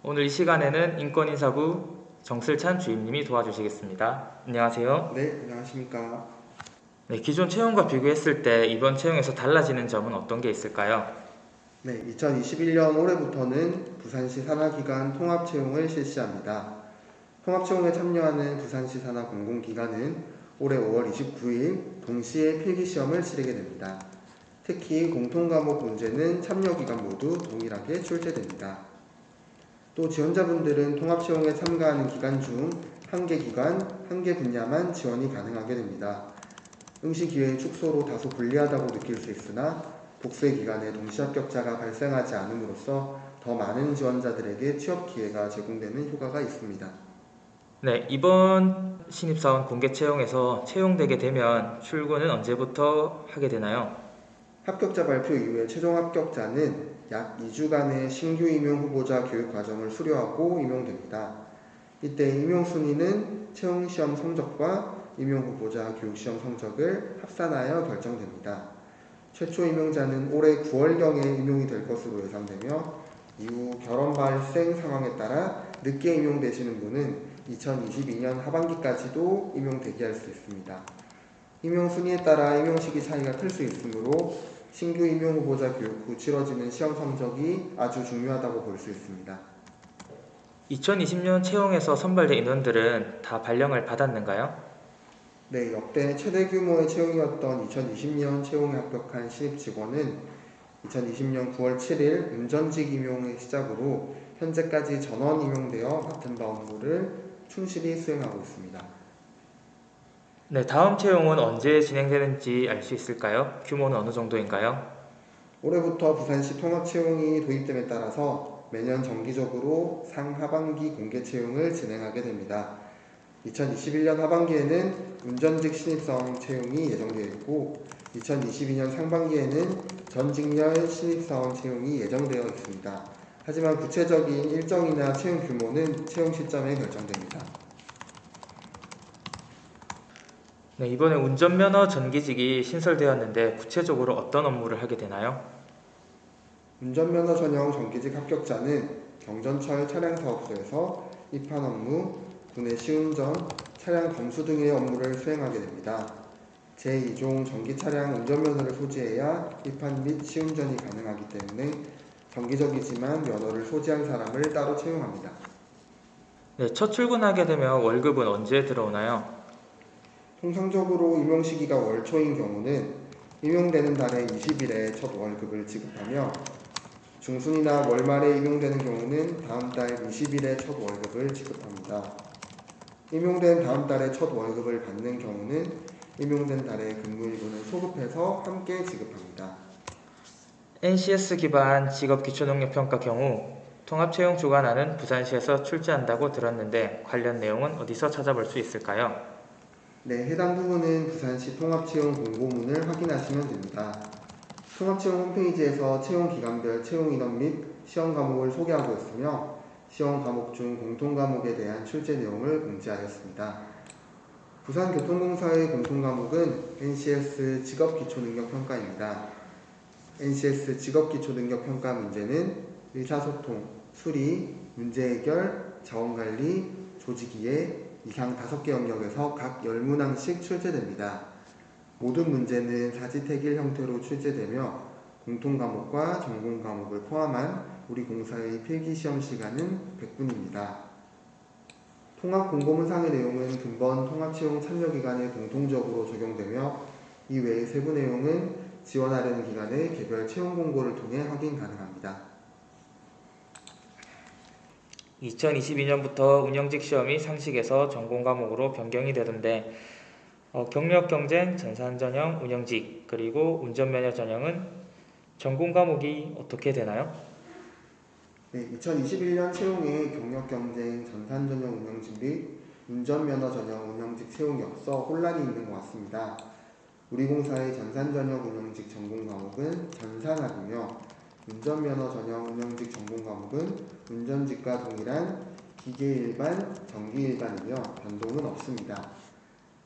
오늘 이 시간에는 인권인사부 정슬찬 주임님이 도와주시겠습니다. 안녕하세요. 네, 안녕하십니까. 네, 기존 채용과 비교했을 때 이번 채용에서 달라지는 점은 어떤 게 있을까요? 네, 2021년 올해부터는 부산시 산하기관 통합채용을 실시합니다. 통합채용에 참여하는 부산시 산하 공공기관은 올해 5월 29일 동시에 필기시험을 치르게 됩니다. 특히 공통과목 문제는 참여기관 모두 동일하게 출제됩니다. 또 지원자분들은 통합채용에 참가하는 기관 중 한 개 기관, 한 개 분야만 지원이 가능하게 됩니다. 응시 기회의 축소로 다소 불리하다고 느낄 수 있으나 복수의 기간에 동시 합격자가 발생하지 않음으로써 더 많은 지원자들에게 취업 기회가 제공되는 효과가 있습니다. 네, 이번 신입사원 공개 채용에서 채용되게 되면 출근은 언제부터 하게 되나요? 합격자 발표 이후에 최종 합격자는 약 2주간의 신규 임용 후보자 교육 과정을 수료하고 임용됩니다. 이때 임용 순위는 채용시험 성적과 임용 후보자 교육시험 성적을 합산하여 결정됩니다. 최초 임용자는 올해 9월경에 임용이 될 것으로 예상되며 이후 결혼 발생 상황에 따라 늦게 임용되시는 분은 2022년 하반기까지도 임용 대기할 수 있습니다. 임용 순위에 따라 임용 시기 차이가 클 수 있으므로 신규 임용 후보자 교육 후 치러지는 시험 성적이 아주 중요하다고 볼 수 있습니다. 2020년 채용에서 선발된 인원들은 다 발령을 받았는가요? 네, 역대 최대 규모의 채용이었던 2020년 채용에 합격한 신입 직원은 2020년 9월 7일 운전직 임용을 시작으로 현재까지 전원 임용되어 맡은 바 업무를 충실히 수행하고 있습니다. 네, 다음 채용은 언제 진행되는지 알 수 있을까요? 규모는 어느 정도인가요? 올해부터 부산시 통합 채용이 도입됨에 따라서 매년 정기적으로 상하반기 공개 채용을 진행하게 됩니다. 2021년 하반기에는 운전직 신입사원 채용이 예정되어 있고 2022년 상반기에는 전직렬 신입사원 채용이 예정되어 있습니다. 하지만 구체적인 일정이나 채용 규모는 채용 시점에 결정됩니다. 네, 이번에 운전면허 전기직이 신설되었는데 구체적으로 어떤 업무를 하게 되나요? 운전면허 전형 정기직 합격자는 경전철 차량사업소에서 입판 업무, 구내 시운전, 차량 검수 등의 업무를 수행하게 됩니다. 제2종 전기차량 운전면허를 소지해야 입판 및 시운전이 가능하기 때문에 정기적이지만 면허를 소지한 사람을 따로 채용합니다. 네, 첫 출근하게 되면 월급은 언제 들어오나요? 통상적으로 임용 시기가 월초인 경우는 임용되는 달의 20일에 첫 월급을 지급하며 중순이나 월말에 임용되는 경우는 다음 달 20일에 첫 월급을 지급합니다. 임용된 다음 달에 첫 월급을 받는 경우는 임용된 달의 근무일분을 소급해서 함께 지급합니다. NCS 기반 직업기초능력평가 경우 통합채용 주관하는 부산시에서 출제한다고 들었는데 관련 내용은 어디서 찾아볼 수 있을까요? 네, 해당 부분은 부산시 통합채용 공고문을 확인하시면 됩니다. 통합채용 홈페이지에서 채용 기간별 채용 인원 및 시험 과목을 소개하고 있으며 시험 과목 중 공통 과목에 대한 출제 내용을 공지하였습니다. 부산교통공사의 공통 과목은 NCS 직업기초능력평가입니다. NCS 직업기초능력평가 문제는 의사소통, 수리, 문제해결, 자원관리, 조직이해, 이상 5개 영역에서 각 10문항씩 출제됩니다. 모든 문제는 사지택일 형태로 출제되며 공통과목과 전공과목을 포함한 우리 공사의 필기시험 시간은 100분입니다. 통합공고문상의 내용은 근본 통합채용 참여기관에 공통적으로 적용되며 이 외의 세부 내용은 지원하려는 기관의 개별 채용 공고를 통해 확인 가능합니다. 2022년부터 운영직 시험이 상식에서 전공 과목으로 변경이 되던데 경력 경쟁, 전산 전형, 운영직, 그리고 운전면허 전형은 전공 과목이 어떻게 되나요? 네, 2021년 채용에 경력경쟁, 전산전형 운영직 및 운전면허 전형 운영직 채용이 없어 혼란이 있는 것 같습니다. 우리 공사의 전산전형 운영직 전공 과목은 전산학이며 운전면허 전형 운영직 전공 과목은 운전직과 동일한 기계일반, 전기일반이며 변동은 없습니다.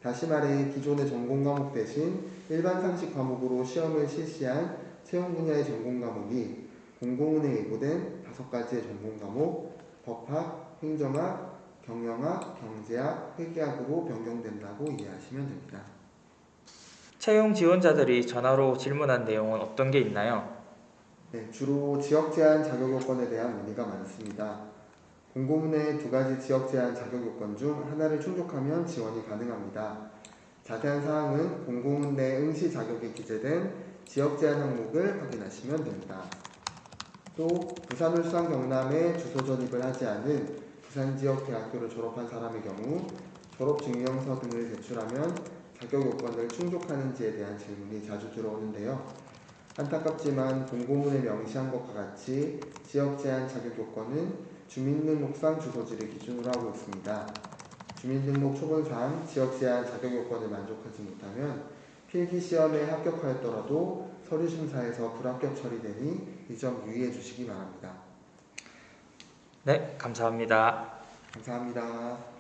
다시 말해 기존의 전공 과목 대신 일반 상식 과목으로 시험을 실시한 채용 분야의 전공 과목이 공고문에 예고된 5가지의 전공 과목, 법학, 행정학, 경영학, 경제학, 회계학으로 변경된다고 이해하시면 됩니다. 채용 지원자들이 전화로 질문한 내용은 어떤 게 있나요? 네, 주로 지역 제한 자격 요건에 대한 문의가 많습니다. 공고문의 두 가지 지역 제한 자격 요건 중 하나를 충족하면 지원이 가능합니다. 자세한 사항은 공고문 내 응시 자격에 기재된 지역 제한 항목을 확인하시면 됩니다. 또 부산, 울산, 경남에 주소 전입을 하지 않은 부산 지역 대학교를 졸업한 사람의 경우 졸업 증명서 등을 제출하면 자격 요건을 충족하는지에 대한 질문이 자주 들어오는데요. 안타깝지만 공고문에 명시한 것과 같이 지역 제한 자격 요건은 주민등록상 주소지를 기준으로 하고 있습니다. 주민등록 초본상 지역 제한 자격 요건을 만족하지 못하면 필기 시험에 합격하였더라도 서류 심사에서 불합격 처리되니 이 점 유의해 주시기 바랍니다. 네, 감사합니다. 감사합니다.